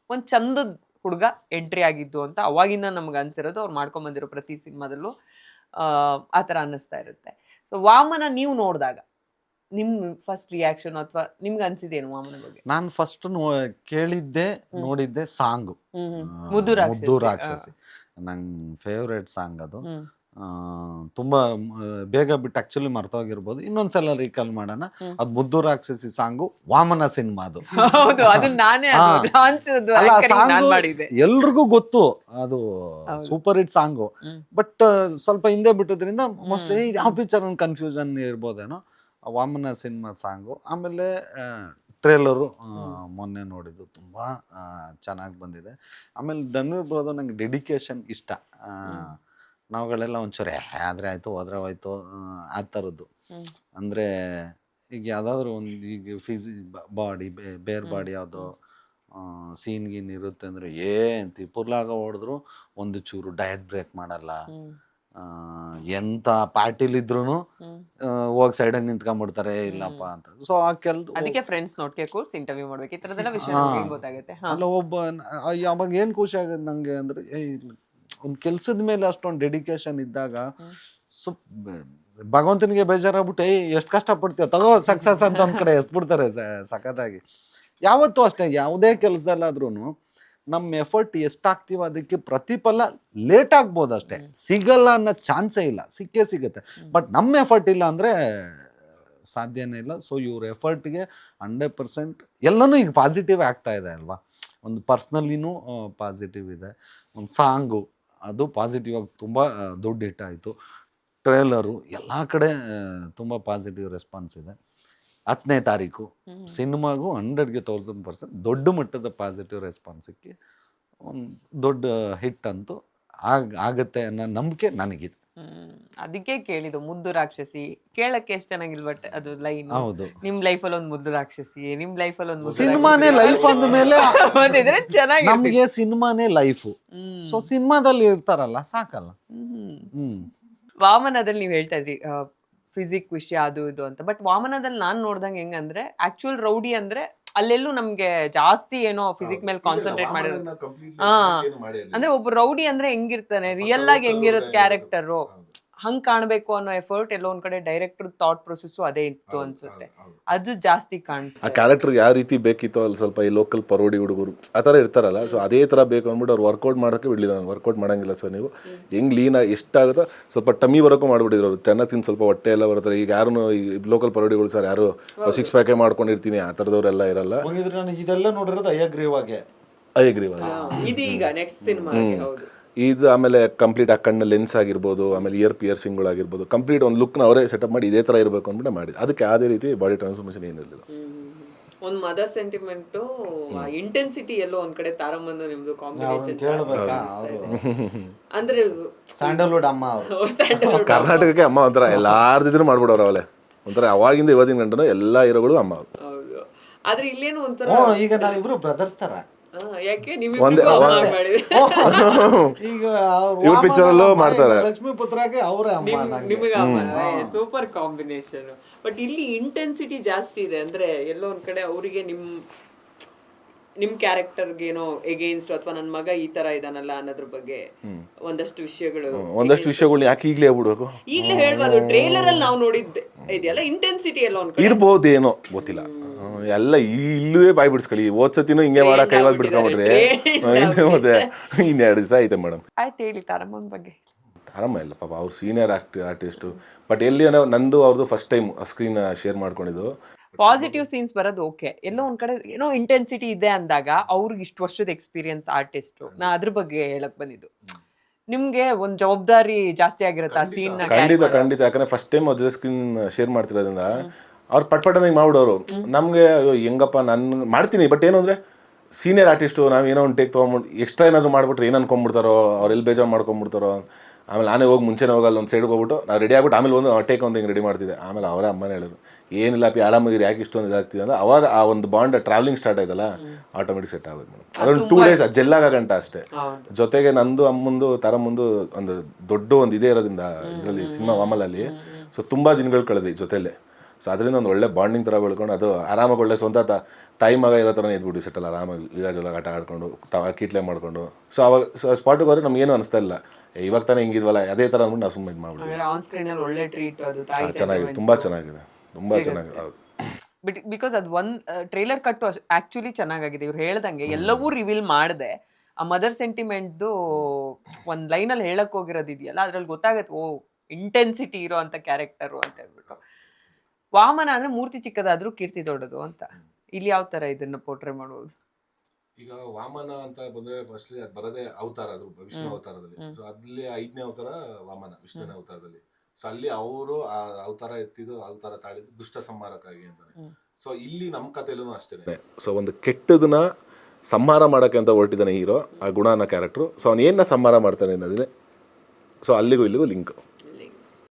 ಒಂದ್ ಚಂದದ ಹುಡುಗ ಎಂಟ್ರಿ ಆಗಿದ್ದು ಅಂತ ಅವಾಗಿಂದ ನಮ್ಗೆ ಅನ್ಸಿರೋದು. ಅವ್ರು ಮಾಡ್ಕೊಂಡ್ ಬಂದಿರೋ ಪ್ರತಿ ಸಿನಿಮಾದಲ್ಲೂ ಆ ಥರ ಅನ್ನಿಸ್ತಾ ಇರುತ್ತೆ. ಸೊ ವಾಮನ ನೀವು ನೋಡಿದಾಗ ನಿಮ್ ಫಸ್ಟ್ ರಿಯಾಕ್ಷನ್ ಅಥವಾ ನಿಮ್ಗೆ ಅನ್ಸಿದೇನು ವಾಮನ ಬಗ್ಗೆ? ನಾನು ಫಸ್ಟ್ ಕೇಳಿದ್ದೆ ನೋಡಿದ್ದೆ ಸಾಂಗು ಮುದ್ದು ಮುದ್ದು ರಾಕ್ಷಸಿ. ನಂಗೆ ಫೇವ್ರೇಟ್ ಸಾಂಗ್ ಅದು. ತುಂಬಾ ಬೇಗ ಬಿಟ್ಟು ಆಕ್ಚುಲಿ ಮರ್ತೋಗಿರ್ಬೋದು, ಇನ್ನೊಂದ್ಸಲ ರೀಕಾಲ್ ಮಾಡೋಣ. ಅದು ಮುದ್ದು ರಾಕ್ಷಸಿ ಸಾಂಗು ವಾಮನ ಸಿನಿಮಾದು. ಅಲ್ಲ ಸಾಂಗು ಎಲ್ರಿಗೂ ಗೊತ್ತು, ಅದು ಸೂಪರ್ ಹಿಟ್ ಸಾಂಗು. ಬಟ್ ಸ್ವಲ್ಪ ಹಿಂದೆ ಬಿಟ್ಟದ್ರಿಂದ ಮೋಸ್ಟ್ಲಿ ಯಾವ ಪಿಕ್ಚರ್ ಕನ್ಫ್ಯೂಷನ್ ಇರ್ಬೋದೇನೋ. Vamana cinema song. ಆಮೇಲೆ ಟ್ರೇಲರು ಮೊನ್ನೆ ನೋಡಿದ್ದು ತುಂಬಾ ಚೆನ್ನಾಗಿ ಬಂದಿದೆ. ಆಮೇಲೆ ಧನ್ವೀರ್ ಬರೋದು ನಂಗೆ ಡೆಡಿಕೇಶನ್ ಇಷ್ಟ. ನಾವುಗಳೆಲ್ಲ ಒಂಚೂರು ಆದರೆ ಆಯಿತು ಹೋದ್ರೆ ಹೋಯ್ತು ಆ ಥರದ್ದು. ಅಂದರೆ ಈಗ ಯಾವುದಾದ್ರೂ ಒಂದು ಈಗ ಬಾಡಿ ಬೇರೆ ಬಾಡಿ ಯಾವುದೋ ಸೀನ್ ಗೀನ್ ಇರುತ್ತೆ ಅಂದರೆ ತಿಪ್ಪುರ್ಲಾಗ ಹೊಡೆದ್ರು ಒಂದು ಚೂರು ಡಯಟ್ ಬ್ರೇಕ್ ಮಾಡಲ್ಲ. ಎಂಥ ಪಾರ್ಟಿಲಿದ್ರು ಹೋಗಿ ಸೈಡಾಗಿ ನಿಂತ್ಕೊಂಡ್ಬಿಡ್ತಾರೆ ಇಲ್ಲಪ್ಪ ಅಂತ. ಸೊ ಆ ಅದಕ್ಕೆ ಫ್ರೆಂಡ್ಸ್ ನೋಡ್ಕೆ ಕೂರ್ಸಿ ಇಂಟರ್ವ್ಯೂ ಮಾಡ್ಬೇಕು, ಈ ಥರದ್ದೆಲ್ಲ ವಿಷಯ ಗೊತ್ತಾಗುತ್ತೆ. ಅಲ್ಲ ಅವಾಗ ಏನು ಖುಷಿ ಆಗೋದು ನನಗೆ ಅಂದರೆ ಒಂದು ಕೆಲ್ಸದ ಮೇಲೆ ಅಷ್ಟೊಂದು ಡೆಡಿಕೇಶನ್ ಇದ್ದಾಗ ಭಗವಂತನಿಗೆ ಬೇಜಾರಾಗ್ಬಿಟ್ಟು ಎಷ್ಟು ಕಷ್ಟಪಡ್ತೀವ ತಗೋ ಸಕ್ಸಸ್ ಅಂತ ಒಂದು ಕಡೆ ಎಸ್ಬಿಡ್ತಾರೆ ಸಖತ್ತಾಗಿ. ಯಾವತ್ತೂ ಅಷ್ಟೇ, ಯಾವುದೇ ಕೆಲಸದಲ್ಲಾದ್ರೂ ನಮ್ಮ ಎಫರ್ಟ್ ಎಷ್ಟಾಗ್ತೀವೋ ಅದಕ್ಕೆ ಪ್ರತಿಫಲ ಲೇಟ್ ಆಗ್ಬೋದು ಅಷ್ಟೇ, ಸಿಗಲ್ಲ ಅನ್ನೋ ಚಾನ್ಸೇ ಇಲ್ಲ, ಸಿಕ್ಕೇ ಸಿಗುತ್ತೆ. ಬಟ್ ನಮ್ಮ ಎಫರ್ಟ್ ಇಲ್ಲ ಅಂದರೆ ಸಾಧ್ಯನೇ ಇಲ್ಲ. ಸೊ ಇವ್ರ ಎಫರ್ಟ್ಗೆ 100% ಎಲ್ಲನೂ ಈಗ ಪಾಸಿಟಿವ್ ಆಗ್ತಾ ಇದೆ ಅಲ್ವಾ. ಒಂದು ಪರ್ಸ್ನಲಿನೂ ಪಾಸಿಟಿವ್ ಇದೆ. ಒಂದು ಸಾಂಗು ಅದು ಪಾಸಿಟಿವ್ ಆಗಿ ತುಂಬ ದೊಡ್ಡ ಹಿಟ್ ಆಯಿತು. ಟ್ರೇಲರು ಎಲ್ಲ ಕಡೆ ತುಂಬ ಪಾಸಿಟಿವ್ ರೆಸ್ಪಾನ್ಸ್ ಇದೆ. 10ನೇ ತಾರೀಕು ಸಿನಿಮಾಗೂ 100% ದೊಡ್ಡ ಮಟ್ಟದ ಪಾಸಿಟಿವ್ ರೆಸ್ಪಾನ್ಸ್ ಸಿಕ್ಕಿ ಒಂದು ದೊಡ್ಡ ಹಿಟ್ ಅಂತೂ ಆಗುತ್ತೆ ಅನ್ನೋ ನಂಬಿಕೆ ನನಗಿದೆ. ಅದಕ್ಕೆ ಕೇಳಿದ್ದು ಮುದ್ದು ರಾಕ್ಷಸಿ ಕೇಳಕ್ಕೆ ಎಷ್ಟು ಚೆನ್ನಾಗಿಲ್, ಬಟ್ ಅದು ಲೈನ್ ಹೌದು. ನಿಮ್ ಲೈಫಲ್ಲಿ ಒಂದು ಮುದ್ದು ರಾಕ್ಷಸಿ, ನಿಮ್ ಲೈಫಲ್ಲಿ ಒಂದು ಸಿನಿಮಾನೇ ಲೈಫ್ ಅಂದ್ಮೇಲೆ ಚೆನ್ನಾಗಿ ನಮ್ಗೆ ಸಿನಿಮಾನೇ ಲೈಫು. ಸೊ ಸಿನಿಮಾದಲ್ಲಿ ಇರ್ತಾರಲ್ಲ ಸಾಕಲ್ಲ. ವಾಮನದಲ್ಲಿ ನೀವ್ ಹೇಳ್ತಾ ಇದ್ರಿ ಫಿಸಿಕ್ ವಿಷಯ ಅದು ಇದು ಅಂತ, ಬಟ್ ವಾಮನದಲ್ಲಿ ನಾನ್ ನೋಡ್ದಂಗೆ ಹೆಂಗಂದ್ರೆ ಆಕ್ಚುಯಲ್ ರೌಡಿ ಅಂದ್ರೆ ಅಲ್ಲೆಲ್ಲೂ ನಮ್ಗೆ ಜಾಸ್ತಿ ಏನೋ ಫಿಸಿಕ್ ಮೇಲೆ ಕಾನ್ಸಂಟ್ರೇಟ್ ಮಾಡಿರೋದು. ಅಂದ್ರೆ ಒಬ್ಬ ರೌಡಿ ಅಂದ್ರೆ ಹೆಂಗಿರ್ತಾನೆ, ರಿಯಲ್ ಆಗಿ ಹೆಂಗಿರುತ್ತೆ ಕ್ಯಾರೆಕ್ಟರು, ಹಂಗ್ ಕಾಣ್ಬೇಕು ಅನ್ನೋ ಎಫರ್ಟ್ ಎಲ್ಲೋ ಒಂದ್ ಕಡೆ ಡೈರೆಕ್ಟರ್ ಥಾಟ್ ಪ್ರೊಸೆಸ್ ಅದೇ ಇತ್ತು ಅನ್ಸುತ್ತೆ. ಅದು ಜಾಸ್ತಿ ಕಾಣ್ತದೆ. ಆ ಕ್ಯಾರೆಕ್ಟರ್ ಯಾವ ರೀತಿ ಬೇಕಿತ್ತು ಅಲ್ಲಿ ಸ್ವಲ್ಪ ಈ ಲೋಕಲ್ ಪರೋಡಿ ಹುಡುಗರು ಆ ಥರ ಇರ್ತಾರಲ್ಲ, ಸೊ ಅದೇ ಥರ ಬೇಕು ಅಂದ್ಬಿಟ್ಟು ಅವ್ರು ವರ್ಕೌಟ್ ಮಾಡೋಕ್ಕೆ ಬಿಡಲಿಲ್ಲ. ನಾನು ವರ್ಕೌಟ್ ಮಾಡೋಂಗಿಲ್ಲ ಸರ್, ನೀವು ಹೆಂಗೆ ಲೀನಾಗಿ ಎಷ್ಟಾಗುತ್ತೋ ಸ್ವಲ್ಪ ಟಮ್ಮಿ ಬರೋಕ್ಕೂ ಮಾಡಿಬಿಟ್ಟಿದ್ರು ಅವರು. ಚೆನ್ನಾಗಿ ತಿಂದು ಸ್ವಲ್ಪ ಹೊಟ್ಟೆ ಎಲ್ಲ ಬರ್ತಾರೆ. ಈಗ ಯಾರು ಈ ಲೋಕಲ್ ಪರೋಡಿಗಳು ಸರ್ ಯಾರು 6 ಪ್ಯಾಕೆ ಮಾಡ್ಕೊಂಡಿರ್ತೀನಿ ಆ ಥರದವರೆಲ್ಲ ಇರಲ್ಲ. ಇದೆಲ್ಲ ನೋಡಿರೋದು ಅಯ್ಯಗ್ರೀವಾಗೆ ಇದೀಗ ನೆಕ್ಸ್ಟ್ ಸಿನಿಮಾ ಇದು ಆಮೇಲೆ ಕಂಪ್ಲೀಟ್ ಆ ಕಣ್ಣ ಲೆನ್ಸ್ ಆಗಿರ್ಬೋದು, ಆಮೇಲೆ ಇಯರ್ ಪಿಯರ್ಸಿಂಗ್ಗಳಾಗಿರ್ಬೋದು, ಕಂಪ್ಲೀಟ್ ಒಂದು ಲುಕ್ನ ಅವರೇ ಸೆಟಪ್ ಮಾಡಿ ಇದೇ ಥರ ಇರಬೇಕು ಅಂದ್ಬಿಟ್ಟು ಮಾಡಿದ್ದು. ಅದಕ್ಕೆ ಯಾವುದೇ ರೀತಿ ಬಾಡಿ ಟ್ರಾನ್ಸ್ಫಾರ್ಮೇಷನ್ ಏನಿರಲಿಲ್ಲ. ಒಂದು ಮದರ್ ಸೆಂಟಿಮೆಂಟ್ ಇಂಟೆನ್ಸಿಟಿ ಎಲ್ಲೋ ಒಂದ್ ಕಡೆ ತಾರಮ್ಮಂದು ನಿಮ್ದು ಕಾಂಬಿನೇಷನ್ ಅಂದ್ರೆ ಸ್ಯಾಂಡಲ್ವುಡ್ ಅಮ್ಮ ಕರ್ನಾಟಕಕ್ಕೆ ಅಮ್ಮ ಒಂಥರ ಎಲ್ಲಾರ ಜೊತೆ ಮಾಡ್ಬಿಡೋರು ಅವಳೆ ಒಂಥರ ಅವಾಗಿಂದ ಇವತ್ತಿನ ಗಂಟನು ಎಲ್ಲ ಹೀರೋಗಳು ಅಮ್ಮ ಅವರು. ಹೌದು, ಆದ್ರೆ ಇಲ್ಲೇನು ಒಂಥರ ಈಗ ನಾವಿಬ್ರು ಬ್ರದರ್ಸ್ ತರ. ಯಾಕೆ ಇವ್ರ ಪಿಕ್ಚರ್ ಅಲ್ಲೂ ಮಾಡ್ತಾರೆ. ಲಕ್ಷ್ಮೀ ಪುತ್ರಗೆ ಅವರೇ ಸೂಪರ್ ಕಾಂಬಿನೇಷನ್. ಬಟ್ ಇಲ್ಲಿ ಇಂಟೆನ್ಸಿಟಿ ಜಾಸ್ತಿ ಇದೆ, ಅಂದ್ರೆ ಎಲ್ಲೋ ಒಂದ್ ಕಡೆ ಅವರಿಗೆ ನಿಮ್ ಕ್ಯಾರೆಕ್ಟರ್ಗೆ ಏನೋ ಎಗೇನ್ಸ್ಟ್ ಅಥವಾ ನನ್ ಮಗ ಈ ತರ ಇದಾನಲ್ಲ ಅನ್ನೋದ್ರ ಬಗ್ಗೆ ಒಂದಷ್ಟು ವಿಷಯಗಳು ಯಾಕೆ ಈಗಲೇ ಹೇಳ್ಬಿಡ್ಬೇಕು, ಈಗಲೇ ಹೇಳ್ಬಾರ್ದು. ಟ್ರೇಲರ್ ಅಲ್ಲಿ ನಾವು ನೋಡಿದ್ದೆ ಇದೆಯಲ್ಲ ಇಂಟೆನ್ಸಿಟಿ ಎಲ್ಲ ಒಂದ್ ಇರ್ಬೋದೇನೋ ಗೊತ್ತಿಲ್ಲ. ಎಲ್ಲ ಇಲ್ಲೂ ಬಾಯ್ ಬಿಡಿಸ್ಕೊಳ್ಳಿ, ಓದ್ಸತಿನೂ ಹಿಂಗೆ ಮಾಡಕ್ ಕೈವಾದ್ ಬಿಡ್ಸ್ಕೊಂಡ್ಬಿಟ್ರಿ ಮತ್ತೆ 2 ದಿವಸ ಐತೆ ಮೇಡಮ್. ಆಯ್ತು ಹೇಳಿ ತಾರಮ್ಮನ ಬಗ್ಗೆ. ತಾರಮ್ಮ ಇಲ್ಲ ಪಾಪ, ಅವ್ರು ಸೀನಿಯರ್ ಆರ್ಟಿಸ್ಟು. ಬಟ್ ಎಲ್ಲಿ ನಂದು ಅವ್ರದ್ದು ಫಸ್ಟ್ ಟೈಮ್ ಸ್ಕ್ರೀನ್ ಶೇರ್ ಮಾಡ್ಕೊಂಡಿದ್ದು. ಪಾಸಿಟಿವ್ ಸೀನ್ಸ್ ಬರೋದು ಓಕೆ, ಎಲ್ಲೋ ಒಂದ್ ಕಡೆ ಏನೋ ಇಂಟೆನ್ಸಿಟಿ ಇದೆ ಅಂದಾಗ ಅವ್ರಿಗೆ ಇಷ್ಟು ವರ್ಷದ ಎಕ್ಸ್ಪೀರಿಯನ್ಸ್ ಆರ್ಟಿಸ್ಟ್, ನಾ ಅದ್ರ ಬಗ್ಗೆ ಹೇಳಕ್ ಬಂದಿದ್ದು. ನಿಮ್ಗೆ ಒಂದ್ ಜವಾಬ್ದಾರಿ ಜಾಸ್ತಿ ಆಗಿರುತ್ತೆ ಆ ಸೀನ್. ಖಂಡಿತ ಯಾಕಂದ್ರೆ ಫಸ್ಟ್ ಟೈಮ್ ಅವ್ರ ಜೊತೆ ಸ್ಕ್ರೀನ್ ಶೇರ್ ಮಾಡ್ತಿರೋದ್ರಿಂದ ಅವ್ರು ಪಟ್ಪಟ್ಟಂಗೆ ಮಾಡ್ಬಿಡೋರು. ನಮಗೆ ಹೆಂಗಪ್ಪ ನಾನು ಮಾಡ್ತೀನಿ, ಬಟ್ ಏನು ಅಂದರೆ ಸೀನಿಯರ್ ಆರ್ಟಿಸ್ಟು, ನಾವು ಏನೋ ಒಂದು ಟೇಕ್ ತೊಗೊಂಡ್ಬಿಟ್ಟು ಎಕ್ಸ್ಟ್ರಾ ಏನಾದರೂ ಮಾಡ್ಬಿಟ್ರೆ ಏನು ಅನ್ಕೊಂಡ್ಬಿಡ್ತಾರೋ, ಅವ್ರು ಎಲ್ಲಿ ಬೇಜಾರು ಮಾಡ್ಕೊಂಡ್ಬಿಡ್ತಾರೋ. ಆಮೇಲೆ ನಾನೇ ಹೋಗಿ ಮುಂಚೆನೇ ಹೋಗಲ್ಲ, ಒಂದು ಸೈಡ್ಗೆ ಹೋಗ್ಬಿಟ್ಟು ನಾವು ರೆಡಿ ಆಗ್ಬಿಟ್ಟು ಆಮೇಲೆ ಒಂದು ಟೇಕ್ ಒಂದು ಹಿಂಗೆ ರೆಡಿ ಮಾಡ್ತಿದ್ದೆ. ಆಮೇಲೆ ಅವರೇ ಅಮ್ಮನೇ ಹೇಳಿದ್ರು, ಏನಿಲ್ಲ ಪಿ ಆರಾಮಾಗಿರಿ, ಯಾಕೆ ಇಷ್ಟೊಂದು ಇದಾಗ್ತಿದೆ ಅಂದರೆ ಅವಾಗ ಆ ಒಂದು ಬಾಂಡ್ ಟ್ರಾವೆಲಿಂಗ್ ಸ್ಟಾರ್ಟ್ ಆಯ್ತಲ್ಲ, ಆಟೋಮೆಟಿಕ್ ಸೆಟ್ ಆಗೋದು ಮೇಡಮ್. ಅದೊಂದು 2 days ಜೆಲ್ಲಾಗ ಗಂಟ ಅಷ್ಟೇ. ಜೊತೆಗೆ ನಂದು ಅಮ್ಮಂದು ತಾರಮ್ಮಂದು ಒಂದು ದೊಡ್ಡ ಒಂದು ಇದೇ ಇರೋದ್ರಿಂದ ಇದರಲ್ಲಿ ಸಿನಿಮಾ ವಾಮಲಲ್ಲಿ, ಸೊ ತುಂಬ ದಿನಗಳು ಕಳೆದ್ವಿ ಜೊತೆಲೇ. ಸೊ ಅದರಿಂದ ಒಂದು ಒಳ್ಳೆ ಬಾಂಡಿಂಗ್ ಥರ ಬೆಳ್ಕೊಂಡು ಅದು ಆರಾಮಾಗಿ ಒಳ್ಳೆ ಸ್ವಂತ ತಾಯಿ ಮಗ ಇರೋ ಥರನೇ ಇದ್ಬಿಟ್ಟು ಸೆಟ್ಟಲ್ಲ, ಆರಾಮಾಗಿ ವಿರಾಜೊಳಗೆ ಆಟ ಆಡ್ಕೊಂಡು ಕೀಟ್ಲೆ ಮಾಡ್ಕೊಂಡು. ಸೊ ಅವಾಗ ಸ್ಪಾಟಿಗೆ ಹೋದ್ರೆ ನಮ್ಗೇನು ಅನಿಸ್ತಾ ಇಲ್ಲ, ಇವಾಗ ತಾನೇ ಹಿಂಗಿದ್ವಲ್ಲ ಅದೇ ಥರ ಅಂದ್ಬಿಟ್ಟು ನಾವು ಸುಮ್ಮನೆ ಇದು ಮಾಡ್ಬಿಡ್ತೀವಿ. ಚೆನ್ನಾಗಿದೆ, ತುಂಬ ಚೆನ್ನಾಗಿದೆ, ತುಂಬ ಚೆನ್ನಾಗಿದೆ. ಬಿಕಾಸ್ ಅದು ಒಂದ್ ಟ್ರೇಲರ್ ಕಟ್ಟು ಆಕ್ಚುಲಿ ಚೆನ್ನಾಗಿದೆ. ಇವ್ರು ಹೇಳ್ದಂಗೆ ಎಲ್ಲವೂ ರಿವೀಲ್ ಮಾಡಿದೆ. ಆ ಮದರ್ ಸೆಂಟಿಮೆಂಟ್ದು ಒಂದ್ ಲೈನಲ್ಲಿ ಹೇಳಕ್ ಹೋಗಿರೋದು ಇದೆಯಲ್ಲ, ಅದ್ರಲ್ಲಿ ಗೊತ್ತಾಗತ್ತೆ ಓ ಇಂಟೆನ್ಸಿಟಿ ಇರೋ ಅಂತ ಕ್ಯಾರೆಕ್ಟರು ಅಂತ ಹೇಳ್ಬಿಟ್ಟು. ವಾಮನ ಅಂದ್ರೆ ಮೂರ್ತಿ ಚಿಕ್ಕದಾದ್ರೂ ಕೀರ್ತಿ ದೊಡ್ಡದು ಅಂತ. ಇಲ್ಲಿ ಯಾವ ತರ ಇದನ್ನ ಪೋರ್ಟ್ರೇ ಮಾಡುವುದು? ಈಗ ವಾಮನ ಅಂತ ಬಂದ್ರೆ ಫಸ್ಟ್ಲಿ ಅದು ಬರೋದೇ ಅವತಾರ, ಅದು ವಿಷ್ಣು ಅವತಾರದಲ್ಲಿ. ಸೊ ಅಲ್ಲಿ 5ನೇ ಅವತಾರ ವಾಮನ, ವಿಷ್ಣುವಿನ ಅವತಾರದಲ್ಲಿ. ಸೊ ಅಲ್ಲಿ ಅವರು ಆ ಅವತಾರ ಎತ್ತಿದ್ದು, ಅವತಾರ ತಾಳಿದ್ದು ದುಷ್ಟ ಸಂಹಾರಕ್ಕಾಗಿ ಅಂತಾನೆ. ಸೊ ಇಲ್ಲಿ ನಮ್ಮ ಕಥೆಯಲ್ಲೂ ಅಷ್ಟೇ. ಸೊ ಒಂದು ಕೆಟ್ಟದನ್ನ ಸಂಹಾರ ಮಾಡೋಕ್ಕೆ ಅಂತ ಹೊರಟಿದ್ದಾನೆ ಹೀರೋ, ಆ ಗುಣ ಅನ್ನೋ ಕ್ಯಾರೆಕ್ಟ್ರು. ಸೊ ಅವ್ನು ಏನ ಸಂಹಾರ ಮಾಡ್ತಾನೆ ಅನ್ನೋದೇ ಸೊ ಅಲ್ಲಿಗೂ ಇಲ್ಲಿಗೂ ಲಿಂಕ್.